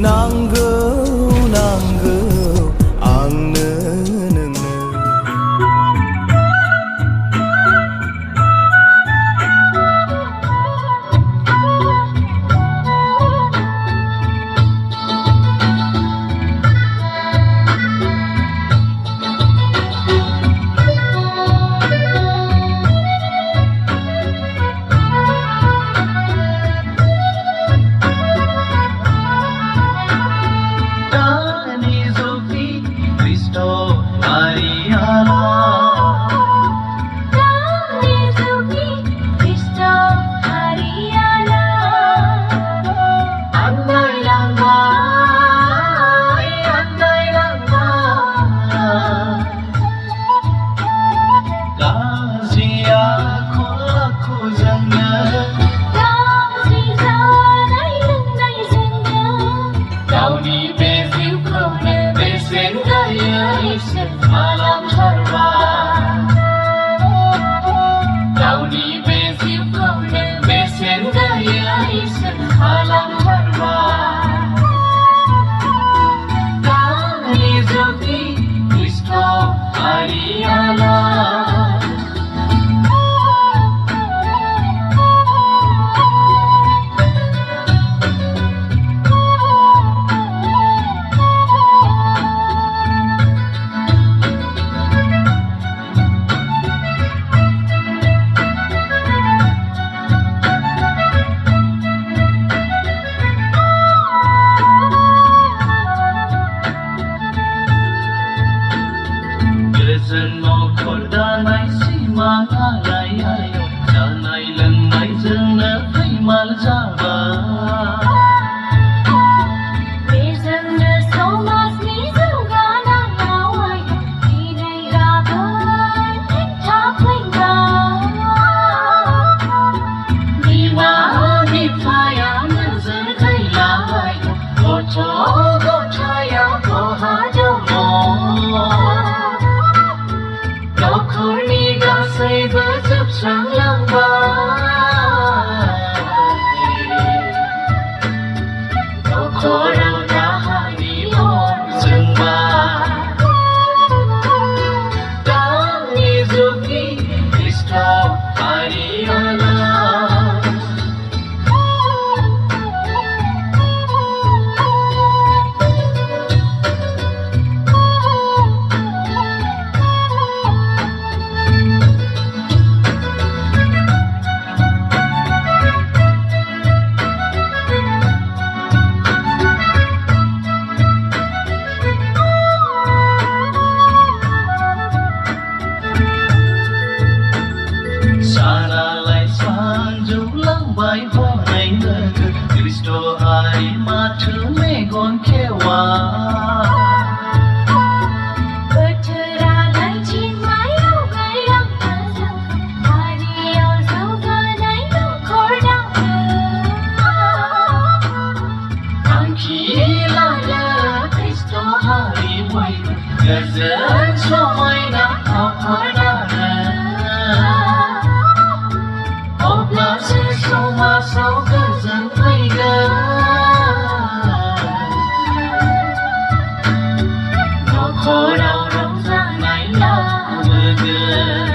नांगौ नांगौ आंनो नोंनो malam terbang kau di besiu kau besen gaya isen malam terbang kali jogi Kristo Ariana Dân màu khổ đa này xí mà ngã lại ai cha này lần này dân nỡ thấy mà ra bà sáng lăng có khổ đau đã đi một rừng ba đã đi du ký Cristo Ariana bài hoa này nở Cristo ai mà thứ mê gon kewa bercerah dan cinta yang kayang azam hari yang suka naik nukor angkila ya Cristo hari boy gazan somai nak apa sau cơn giận thay gơ nó khổ đau rộng ra này là mưa gơ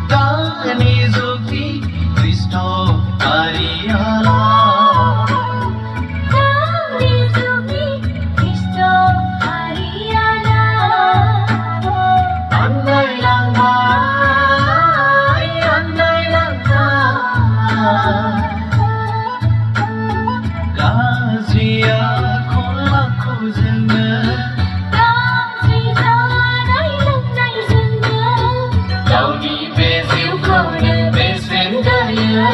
đã ni du ký Cristo Ariana Kau di besiu kau besen gaya